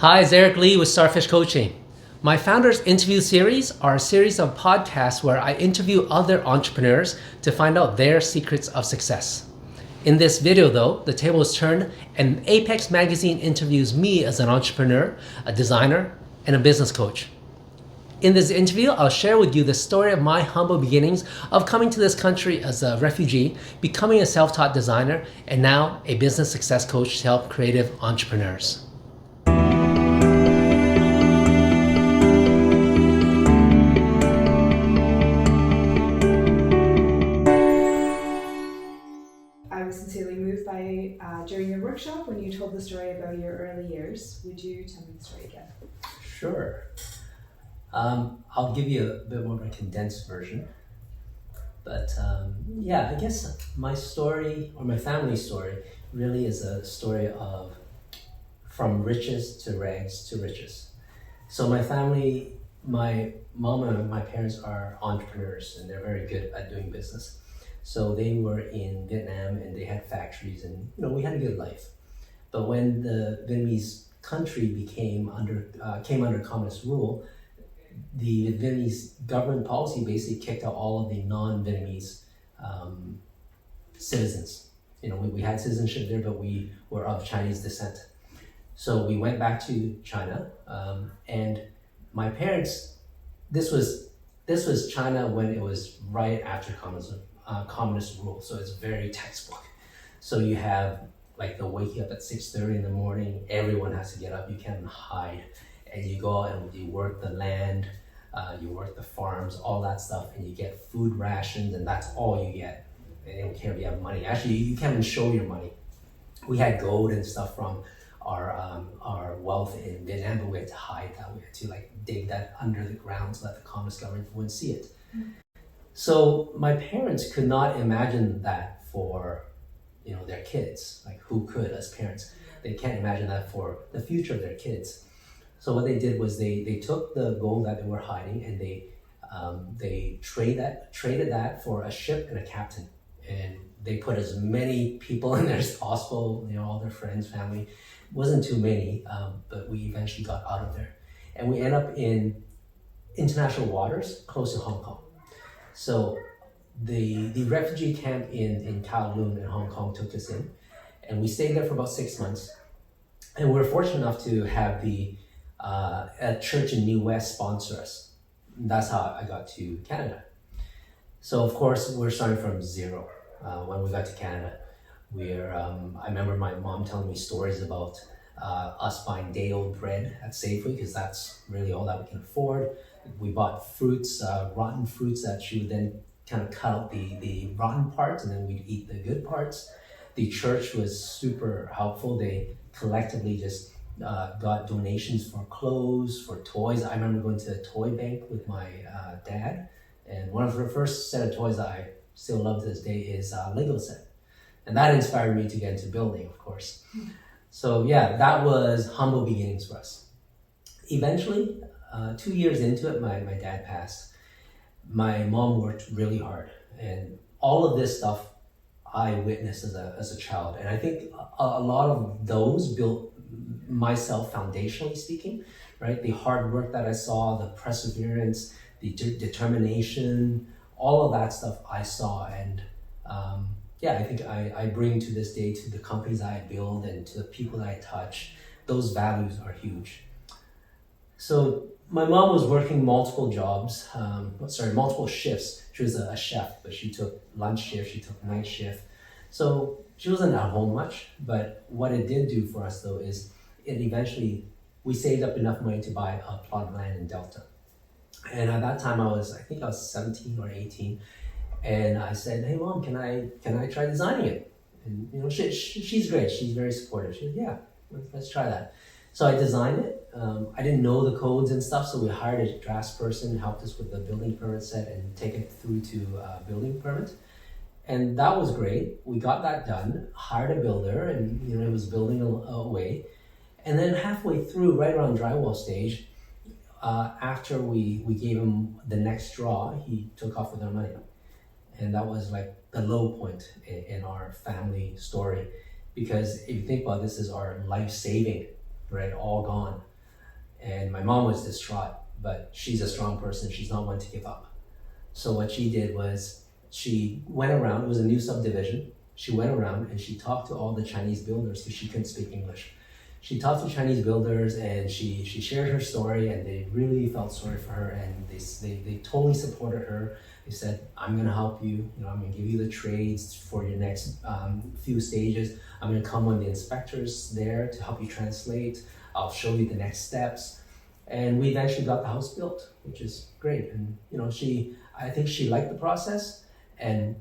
Hi, it's Eric Lee with Starfish Coaching. My Founders Interview Series are a series of podcasts where I interview other entrepreneurs to find out their secrets of success. In this video though, the table is turned and Apex Magazine interviews me as an entrepreneur, a designer, and a business coach. In this interview, I'll share with you the story of my humble beginnings of coming to this country as a refugee, becoming a self-taught designer, and now a business success coach to help creative entrepreneurs. I was sincerely moved by during your workshop when you told the story about your early years. Would you tell me the story again? Sure. I'll give you a bit more of a condensed version. But I guess my story or my family story really is a story of from riches to rags to riches. So my family, my mom and my parents are entrepreneurs and they're very good at doing business. So they were in Vietnam and they had factories and we had a good life. But when the Vietnamese country came under communist rule, the Vietnamese government policy basically kicked out all of the non-Vietnamese citizens. We had citizenship there, but we were of Chinese descent. So we went back to China, and my parents. This was China when it was right after communist rule. So it's very textbook. So you have like the waking up at 6:30 in the morning. Everyone has to get up. You can't hide. And you go out and you work the land, you work the farms, all that stuff, and you get food rations, and that's all you get. They don't care if you have money. Actually, you can't even show your money. We had gold and stuff from our wealth in Vietnam, but we had to hide that. We had to dig that under the ground so that the communist government wouldn't see it. So my parents could not imagine that for their kids. Like, who could as parents? They can't imagine that for the future of their kids. So what they did was they took the gold that they were hiding and they traded that for a ship and a captain, and they put as many people in there as possible. All their friends, family. It wasn't too many, but we eventually got out of there, and we end up in international waters close to Hong Kong. So the refugee camp in Kowloon in Hong Kong took us in, and we stayed there for about 6 months, and we were fortunate enough to have a church in New West sponsor us. That's how I got to Canada. So of course we're starting from zero. When we got to Canada, I remember my mom telling me stories about us buying day-old bread at Safeway because that's really all that we can afford. We bought fruits, rotten fruits that she would then kind of cut out the rotten parts, and then we'd eat the good parts. The church was super helpful. They collectively just got donations for clothes, for toys. I remember going to a toy bank with my dad, and one of the first set of toys that I still love to this day is a Lego set. And that inspired me to get into building, of course. So that was humble beginnings for us. Eventually, 2 years into it, my dad passed. My mom worked really hard, and all of this stuff I witnessed as a child. And I think a lot of those built myself foundationally speaking, right? The hard work that I saw, the perseverance, the determination, all of that stuff I saw. And I think I bring to this day to the companies I build and to the people that I touch. Those values are huge. So my mom was working multiple jobs, multiple shifts. She was a chef, but she took lunch shift, she took night shift. So she wasn't at home much, but what it did do for us though is we saved up enough money to buy a plot of land in Delta. And at that time I think I was 17 or 18. And I said, "Hey mom, can I try designing it?" And she's great. She's very supportive. She said, "Yeah, let's try that." So I designed it. I didn't know the codes and stuff, so we hired a draftsperson, helped us with the building permit set and take it through to building permit. And that was great. We got that done, hired a builder, and it was building away. And then halfway through, right around drywall stage, after we gave him the next draw, he took off with our money. And that was like the low point in our family story. Because if you think about it, this is our life saving, right? All gone. And my mom was distraught, but she's a strong person. She's not one to give up. So what she did was she went around, it was a new subdivision. She went around and she talked to all the Chinese builders because she couldn't speak English. She talked to Chinese builders and she shared her story, and they really felt sorry for her, and they totally supported her. They said, I'm gonna help you, I'm gonna give you the trades for your next few stages. I'm gonna come when the inspector's there to help you translate. I'll show you the next steps. And we eventually got the house built, which is great. And I think she liked the process, and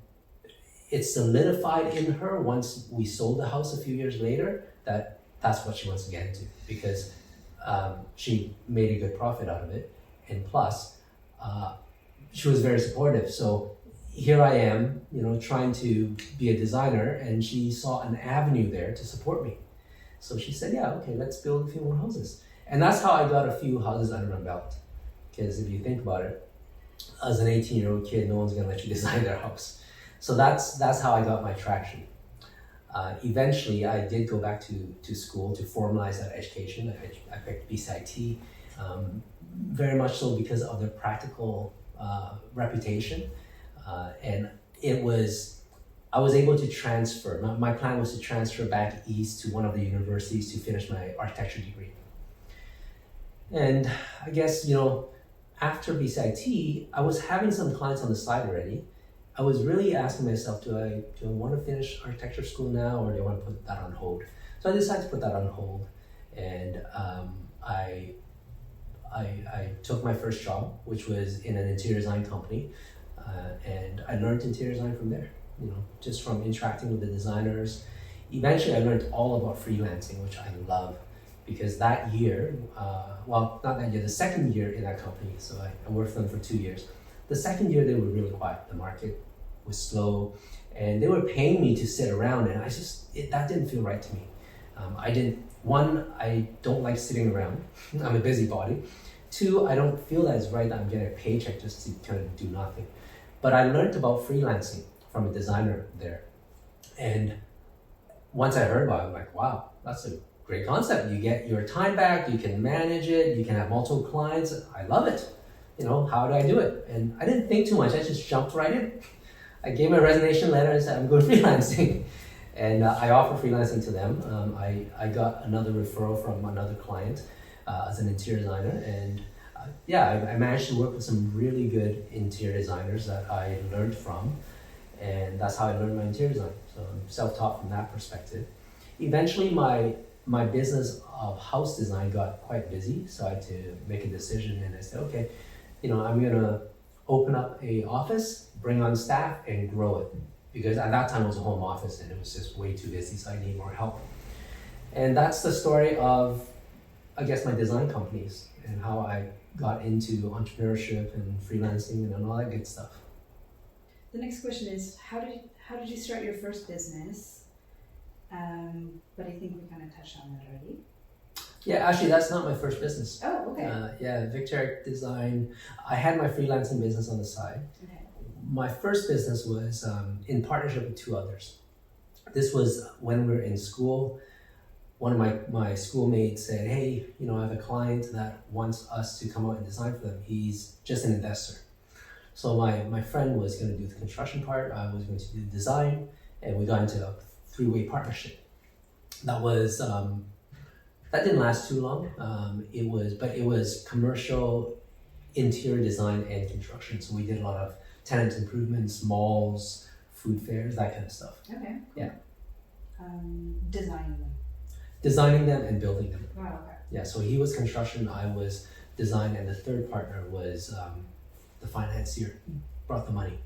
it solidified in her once we sold the house a few years later that that's what she wants to get into, because she made a good profit out of it, and plus she was very supportive. So here I am, trying to be a designer, and she saw an avenue there to support me. So she said, yeah, okay, let's build a few more houses. And that's how I got a few houses under my belt. Because if you think about it, as an 18-year-old kid, no one's gonna let you design their house. So that's how I got my traction. Eventually, I did go back to school to formalize that education. I picked BCIT, very much so because of their practical reputation. And I was able to transfer. My plan was to transfer back east to one of the universities to finish my architecture degree. And I guess, after BCIT, I was having some clients on the side already. I was really asking myself, do I want to finish architecture school now, or do I want to put that on hold? So I decided to put that on hold, and I took my first job, which was in an interior design company, and I learned interior design from there, just from interacting with the designers. Eventually, I learned all about freelancing, which I love, because that year, not that year, the second year in that company, so I worked for them for 2 years. The second year, they were really quiet. The market was slow, and they were paying me to sit around, and that didn't feel right to me. I don't like sitting around. I'm a busybody. 2, I don't feel that it's right that I'm getting a paycheck just to kind of do nothing. But I learned about freelancing from a designer there. And once I heard about it, I'm like, wow, that's a great concept. You get your time back, you can manage it, you can have multiple clients. I love it. How do I do it? And I didn't think too much. I just jumped right in. I gave my resignation letter and said, I'm going freelancing. And I offered freelancing to them. I got another referral from another client as an interior designer. And I managed to work with some really good interior designers that I learned from. And that's how I learned my interior design. So I'm self-taught from that perspective. Eventually, my business of house design got quite busy. So I had to make a decision, and I said, okay, I'm gonna open up a office, bring on staff, and grow it. Because at that time it was a home office and it was just way too busy, so I need more help. And that's the story of, I guess, my design companies and how I got into entrepreneurship and freelancing and all that good stuff. The next question is, how did you start your first business? But I think we kind of touched on that already. Yeah, actually, that's not my first business. Oh, okay. Victoric Design. I had my freelancing business on the side. Okay. My first business was in partnership with 2 others. This was when we were in school. One of my schoolmates said, hey, I have a client that wants us to come out and design for them. He's just an investor. So my friend was going to do the construction part. I was going to do the design, and we got into a 3-way partnership. That didn't last too long. It was commercial interior design and construction. So we did a lot of tenant improvements, malls, food fairs, that kind of stuff. Okay. Cool. Yeah. Designing them and building them. Wow. Okay. Yeah. So he was construction, I was design, and the third partner was the financier. He brought the money.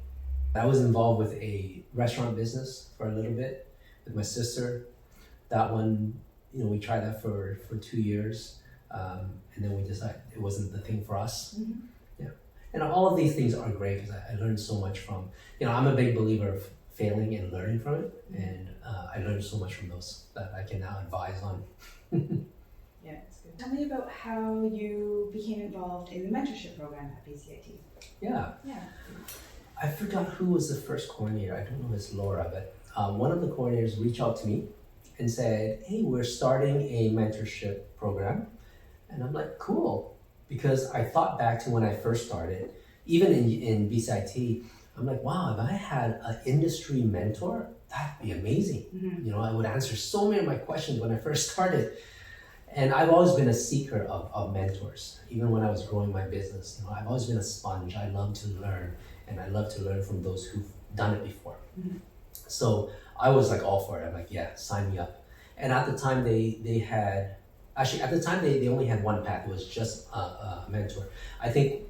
I was involved with a restaurant business for a little bit with my sister. That one, we tried that for 2 years, and then we decided it wasn't the thing for us. Mm-hmm. Yeah, and all of these things are great because I learned so much from. I'm a big believer of failing and learning from it, and I learned so much from those that I can now advise on. Yeah, it's good. Tell me about how you became involved in the mentorship program at BCIT. Yeah. I forgot who was the first coordinator. I don't know if it's Laura, but one of the coordinators reached out to me and said, hey, we're starting a mentorship program. And I'm like, cool. Because I thought back to when I first started, even in BCIT, I'm like, wow, if I had an industry mentor, that'd be amazing. You know, I would answer so many of my questions when I first started. And I've always been a seeker of mentors. Even when I was growing my business, you know, I've always been a sponge. I love to learn, and I love to learn from those who've done it before. So I was like all for it. I'm like, yeah, sign me up. And at the time they had, actually at the time they only had one path. It was just a mentor. I think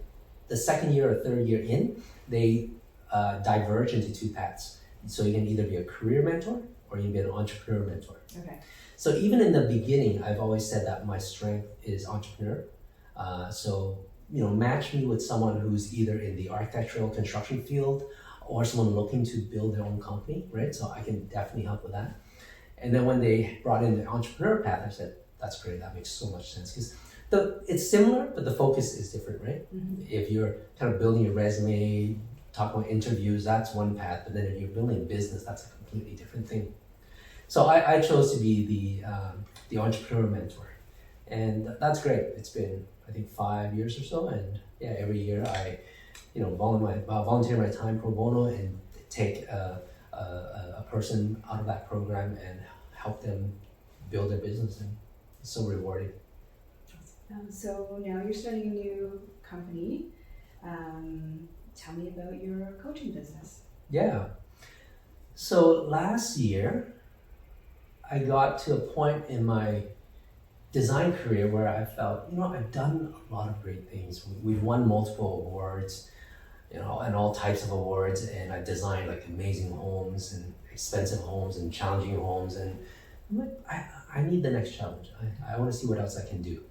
the second year or third year in, they diverge into two paths. So you can either be a career mentor or you can be an entrepreneur mentor. Okay. So even in the beginning, I've always said that my strength is entrepreneur. So, you know, match me with someone who's either in the architectural construction field or someone looking to build their own company, right? So I can definitely help with that. And then when they brought in the entrepreneur path, I said, that's great, that makes so much sense. Because it's similar, but the focus is different, right? If you're kind of building your resume, talking about interviews, that's one path. But then if you're building a business, that's a completely different thing. So I chose to be the entrepreneur mentor, and that's great. It's been, I think, 5 years or so, and yeah, every year I, you know, volunteer my time pro bono and take a person out of that program and help them build their business, and it's so rewarding. So now you're starting a new company. Tell me about your coaching business. Yeah. So last year, I got to a point in my design career where I felt, you know, I've done a lot of great things. We've won multiple awards, you know, and all types of awards, and I've designed like amazing homes and expensive homes and challenging homes, and I'm like, I need the next challenge. I want to see what else I can do.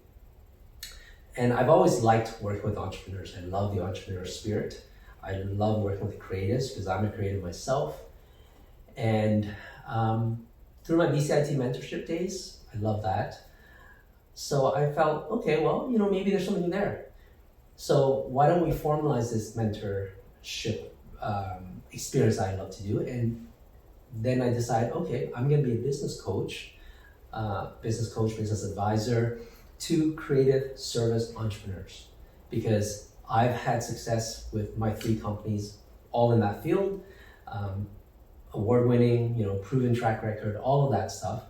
And I've always liked working with entrepreneurs. I love the entrepreneur spirit. I love working with creatives because I'm a creative myself. And through my BCIT mentorship days, I love that. So I felt, okay, well, you know, maybe there's something there. So why don't we formalize this mentorship experience I love to do? And then I decided, okay, I'm going to be a business coach, business advisor to creative service entrepreneurs, because I've had success with my 3 companies, all in that field, award-winning, you know, proven track record, all of that stuff,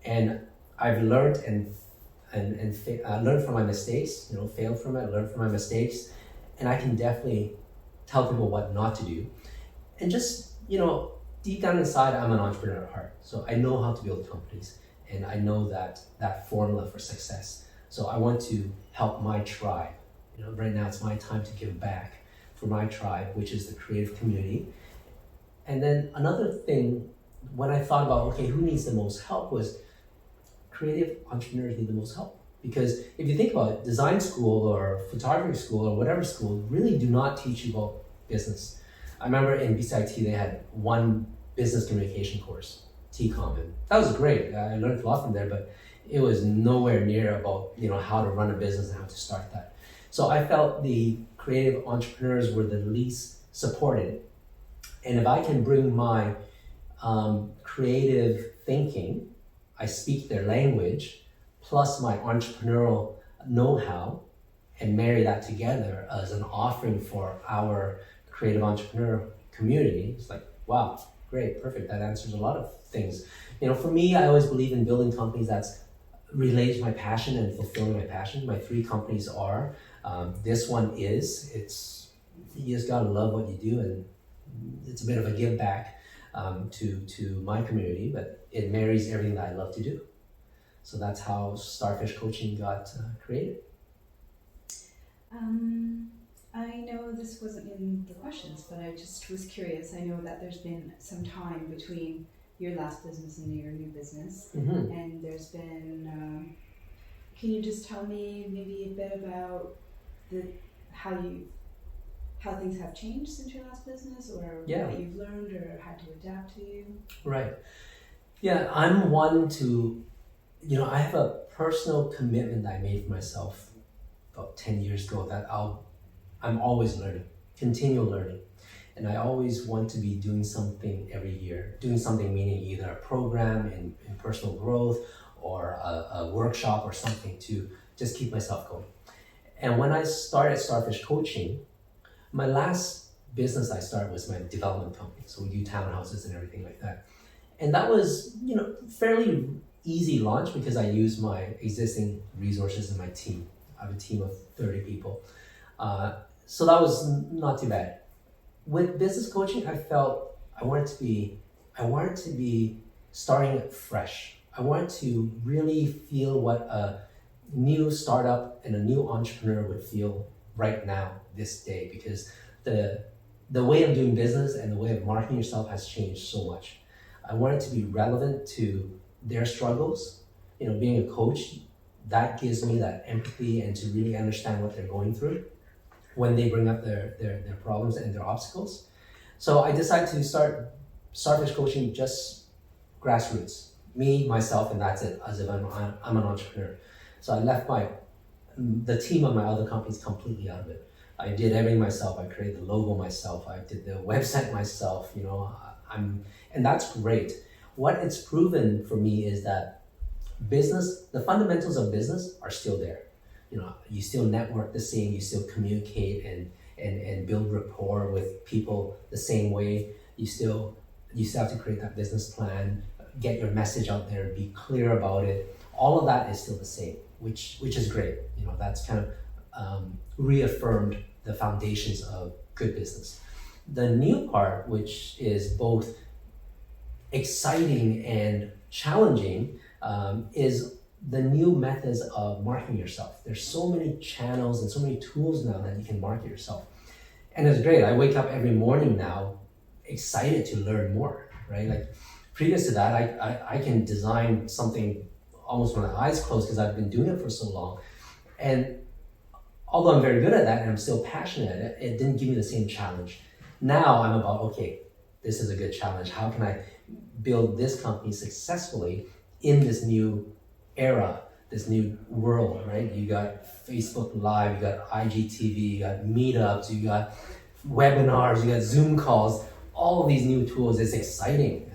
and I've learned and learned from my mistakes, you know, failed from it, learned from my mistakes, and I can definitely tell people what not to do, and just, you know, deep down inside, I'm an entrepreneur at heart, so I know how to build companies, and I know that formula for success. So I want to help my tribe. You know, right now it's my time to give back for my tribe, which is the creative community. And then another thing, when I thought about, okay, who needs the most help, was creative entrepreneurs need the most help. Because if you think about it, design school or photography school or whatever school really do not teach you about business. I remember in BCIT they had one business communication course, TCOM, and that was great. I learned a lot from there, but it was nowhere near about, you know, how to run a business and how to start that. So I felt the creative entrepreneurs were the least supported. And if I can bring my creative thinking, I speak their language, plus my entrepreneurial know-how, and marry that together as an offering for our creative entrepreneur community, it's like, wow, great, perfect. That answers a lot of things. You know, for me, I always believe in building companies that's related to my passion and fulfilling my passion. My 3 companies are. This one is. You just gotta love what you do, and it's a bit of a give back to my community, but it marries everything that I love to do. So that's how Starfish Coaching got created. I know this wasn't in the questions, but I just was curious. I know that there's been some time between your last business and your new business, and there's been. Can you just tell me maybe a bit about how things have changed since your last business, or what you've learned or had to adapt to? Right. Yeah, I'm one to, you know, I have a personal commitment that I made for myself about 10 years ago that I'm always learning, continual learning. And I always want to be doing something every year. Doing something meaning either a program in personal growth or a workshop or something to just keep myself going. And when I started Starfish Coaching, my last business I started was my development company. So we do townhouses and everything like that. And that was, fairly easy launch because I used my existing resources in my team. I have a team of 30 people. So that was not too bad. With business coaching, I felt I wanted to be starting fresh. I wanted to really feel what a new startup and a new entrepreneur would feel right now, this day, because the way of doing business and the way of marketing yourself has changed so much. I wanted to be relevant to their struggles. Being a coach, that gives me that empathy and to really understand what they're going through when they bring up their problems and their obstacles. So I decided to start Starfish Coaching just grassroots. Me, myself, and that's it, as if I'm an entrepreneur. So I left the team of my other companies completely out of it. I did everything myself. I created the logo myself. I did the website myself, and that's great. What it's proven for me is that the fundamentals of business are still there. You still network the same, you still communicate and build rapport with people the same way. You still have to create that business plan, get your message out there, be clear about it. All of that is still the same, which is great. That's kind of reaffirmed the foundations of good business. The new part, which is both exciting and challenging, is the new methods of marketing yourself. There's so many channels and so many tools now that you can market yourself. And it's great. I wake up every morning now excited to learn more, right? Like previous to that, I can design something almost with my eyes closed because I've been doing it for so long. And although I'm very good at that and I'm still passionate at it, it didn't give me the same challenge. Now I'm about, okay, this is a good challenge. How can I build this company successfully in this new era, this new world, right? You got Facebook Live, you got IGTV, you got meetups, you got webinars, you got Zoom calls, all of these new tools. It's exciting.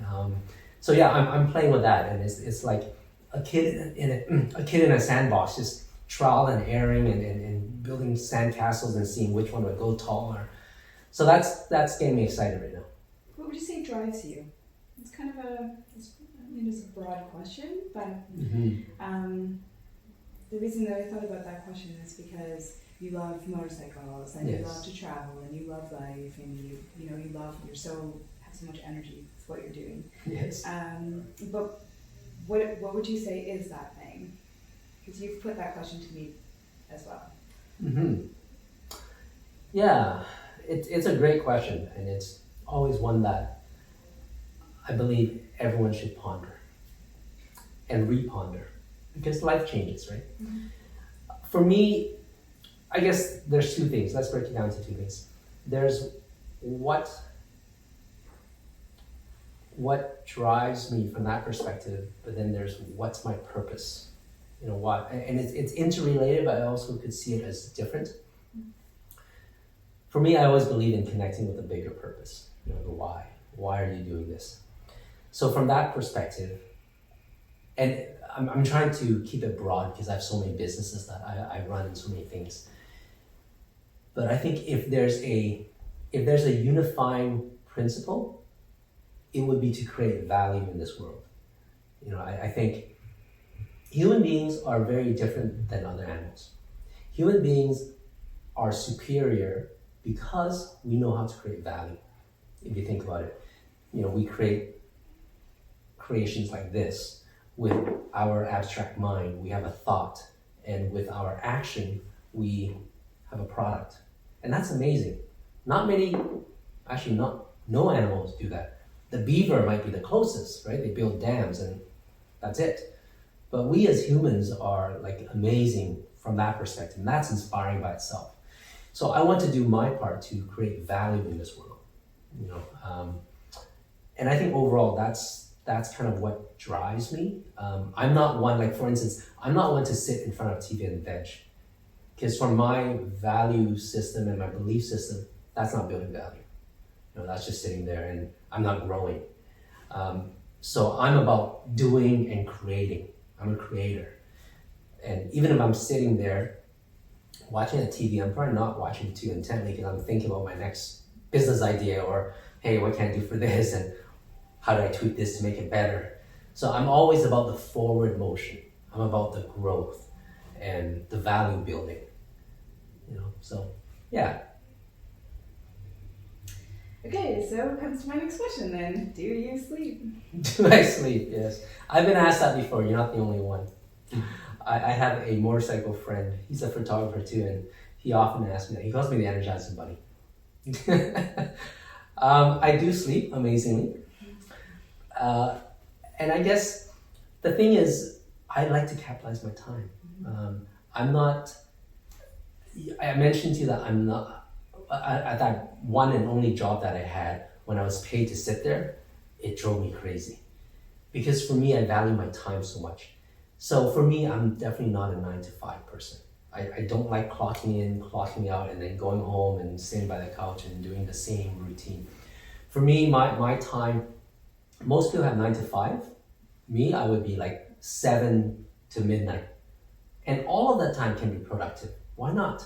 So yeah, I'm playing with that, and it's like a kid in a sandbox, just trial and erroring and building sandcastles and seeing which one would go taller. So that's getting me excited right now. What would you say drives you? It's kind of it's a broad question, but the reason that I thought about that question is because you love motorcycles and Yes. you love to travel and you love life and you have so much energy with what you're doing. Yes. But what would you say is that thing? Because you've put that question to me as well. Yeah, it's a great question, and it's always one that I believe everyone should ponder and reponder, because life changes, right? For me, I guess there's two things. Let's break it down to two things. There's what drives me from that perspective, but then there's what's my purpose. What, and it's interrelated, but I also could see it as different. For me, I always believe in connecting with a bigger purpose. The why. Why are you doing this? So from that perspective, and I'm trying to keep it broad because I have so many businesses that I run and so many things. But I think if there's a unifying principle, it would be to create value in this world. I think human beings are very different than other animals. Human beings are superior because we know how to create value. If you think about it, we create creations like this with our abstract mind. We have a thought, and with our action, we have a product, and that's amazing. No animals do that. The beaver might be the closest, right? They build dams, and that's it. But we as humans are like amazing from that perspective, and that's inspiring by itself. So I want to do my part to create value in this world, and I think overall that's kind of what drives me. I'm not one, like for instance, I'm not one to sit in front of TV and veg, because for my value system and my belief system, that's not building value. That's just sitting there, and I'm not growing. So I'm about doing and creating. I'm a creator. And even if I'm sitting there watching the TV, I'm probably not watching too intently because I'm thinking about my next business idea or, hey, what can I do for this? And how do I tweak this to make it better? So I'm always about the forward motion. I'm about the growth and the value building, so yeah. Okay, so comes to my next question then. Do you sleep? Do I sleep? Yes. I've been asked that before. You're not the only one. I have a motorcycle friend. He's a photographer too, and he often asks me that. He calls me the Energizing Bunny. I do sleep amazingly. And I guess the thing is, I like to capitalize my time. I'm not, I mentioned to you that I'm not, at that one and only job that I had, when I was paid to sit there, it drove me crazy. Because for me, I value my time so much. So for me, I'm definitely not a 9 to 5 person. I don't like clocking in, clocking out, and then going home and sitting by the couch and doing the same routine. For me, my time, most people have 9 to 5. Me, I would be like 7 to midnight. And all of that time can be productive. Why not?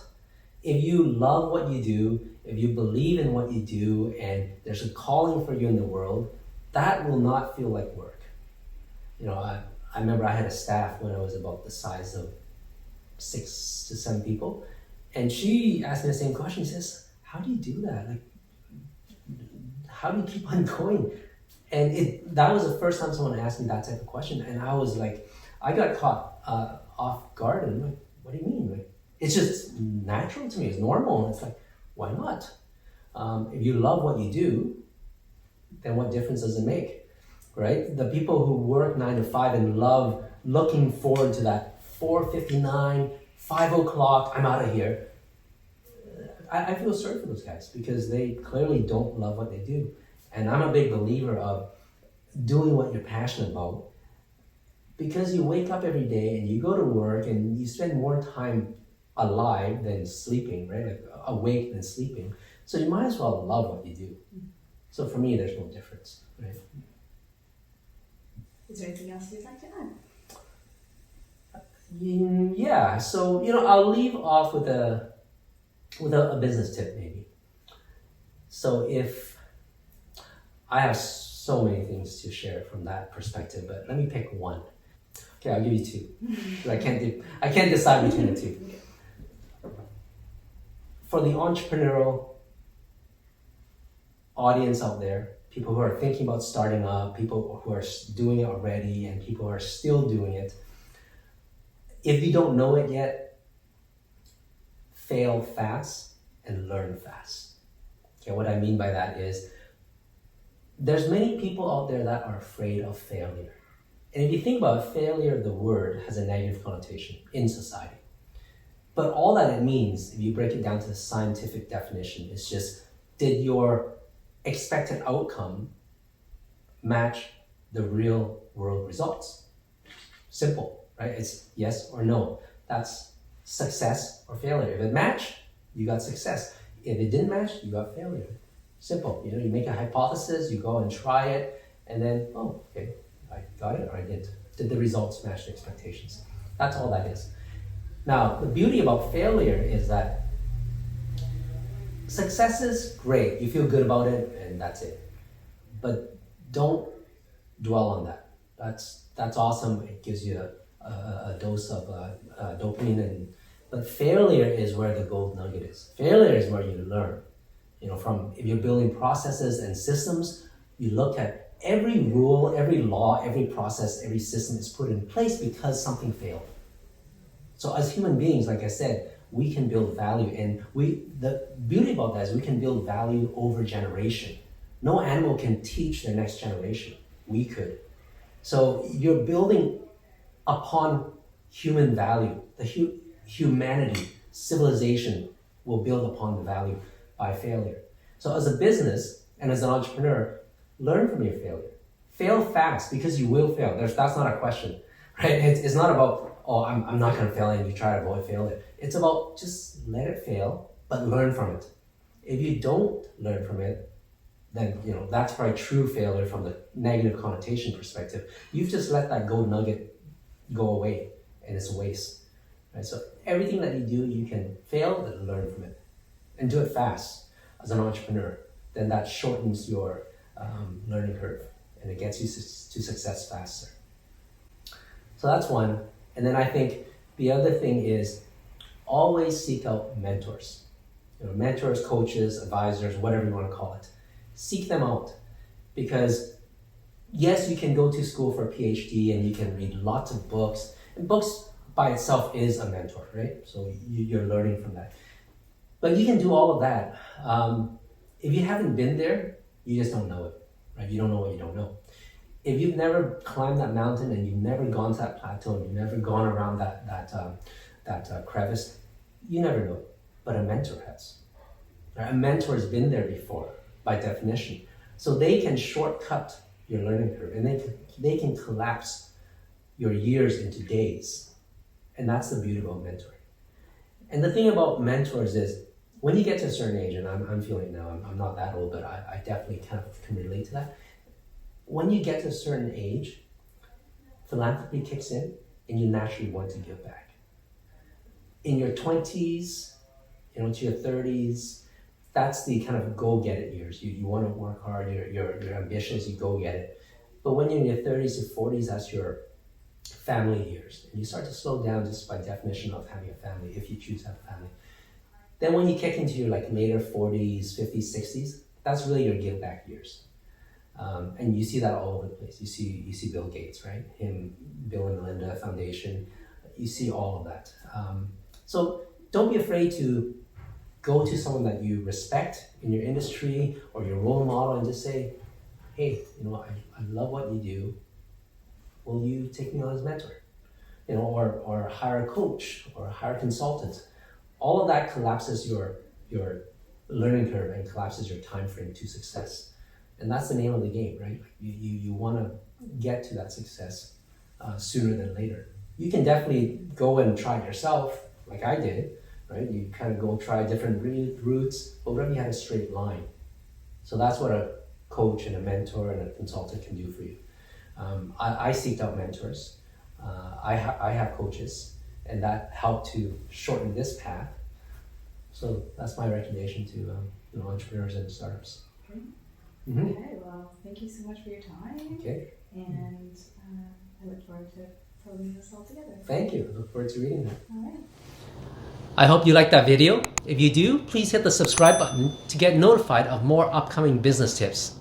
If you love what you do, if you believe in what you do, and there's a calling for you in the world, that will not feel like work. I remember I had a staff when I was about the size of 6 to 7 people, and she asked me the same question. She says, how do you do that? Like, how do you keep on going? And that was the first time someone asked me that type of question, and I was like, I got caught off guard, and I'm like, what do you mean? Like, it's just natural to me, it's normal. And it's like, why not? If you love what you do, then what difference does it make, right? The people who work 9 to 5 and love looking forward to that 4:59, 5 o'clock, I'm out of here. I feel sorry for those guys because they clearly don't love what they do. And I'm a big believer of doing what you're passionate about, because you wake up every day and you go to work and you spend more time alive than sleeping, right? Like awake than sleeping. So you might as well love what you do. So for me, there's no difference, right? Is there anything else you'd like to add? Yeah, so I'll leave off with a business tip maybe. So if I have so many things to share from that perspective, but let me pick one. Okay, I'll give you 2. I can't decide between the 2. For the entrepreneurial audience out there, people who are thinking about starting up, people who are doing it already, and people who are still doing it, if you don't know it yet, fail fast and learn fast. Okay, what I mean by that is, there's many people out there that are afraid of failure. And if you think about it, failure, the word has a negative connotation in society. But all that it means, if you break it down to the scientific definition, is just, did your expected outcome match the real world results? Simple, right? It's yes or no. That's success or failure. If it matched, you got success. If it didn't match, you got failure. Simple. You make a hypothesis, you go and try it, and then, oh, okay, I got it or I didn't. Did the results match the expectations? That's all that is. Now, the beauty about failure is that success is great. You feel good about it, and that's it. But don't dwell on that. That's awesome. It gives you a dose of dopamine, but failure is where the gold nugget is. Failure is where you learn. If you're building processes and systems, you look at every rule, every law, every process, every system is put in place because something failed. So as human beings, like I said, we can build value, and the beauty about that is we can build value over generation. No animal can teach their next generation. We could. So you're building upon human value. The humanity, civilization will build upon the value by failure. So as a business and as an entrepreneur, learn from your failure. Fail fast, because you will fail. That's not a question, right? It's not about, oh, I'm not going to fail, and you try to avoid failure. It's about just let it fail, but learn from it. If you don't learn from it, then that's probably true failure from the negative connotation perspective. You've just let that gold nugget go away, and it's a waste. right? So everything that you do, you can fail and learn from it, and do it fast as an entrepreneur. Then that shortens your learning curve, and it gets you to success faster. So that's one. And then I think the other thing is always seek out mentors. Mentors, coaches, advisors, whatever you want to call it. Seek them out, because yes, you can go to school for a PhD and you can read lots of books, and books by itself is a mentor, right? So you're learning from that. But you can do all of that. If you haven't been there, you just don't know it, right? You don't know what you don't know. If you've never climbed that mountain and you've never gone to that plateau and you've never gone around that crevice, you never know it. But a mentor has. Right? A mentor has been there before, by definition. So they can shortcut your learning curve, and they can collapse your years into days. And that's the beauty about mentoring. And the thing about mentors is, when you get to a certain age, and I'm feeling now, I'm not that old, but I definitely kind of can relate to that. When you get to a certain age, philanthropy kicks in, and you naturally want to give back. In your 20s, to your 30s, that's the kind of go-get-it years. You want to work hard, you're ambitious, you go get it. But when you're in your 30s to 40s, that's your family years. And you start to slow down just by definition of having a family, if you choose to have a family. Then when you kick into your later 40s, 50s, 60s, that's really your give-back years. And you see that all over the place. You see Bill Gates, right? Him, Bill and Melinda Foundation. You see all of that. So don't be afraid to go to someone that you respect in your industry or your role model and just say, hey, I love what you do. Will you take me on as mentor? Or hire a coach or hire a consultant. All of that collapses your learning curve and collapses your time frame to success. And that's the name of the game, right? You want to get to that success sooner than later. You can definitely go and try it yourself, like I did, right? You kind of go try different routes, but what if you had a straight line? So that's what a coach and a mentor and a consultant can do for you. I seeked out mentors. I have coaches, and that helped to shorten this path. So that's my recommendation to entrepreneurs and startups. Okay. Mm-hmm. Okay, well, thank you so much for your time. Okay. And I look forward to pulling this all together. Thank you. I look forward to reading that. All right. I hope you liked that video. If you do, please hit the subscribe button to get notified of more upcoming business tips.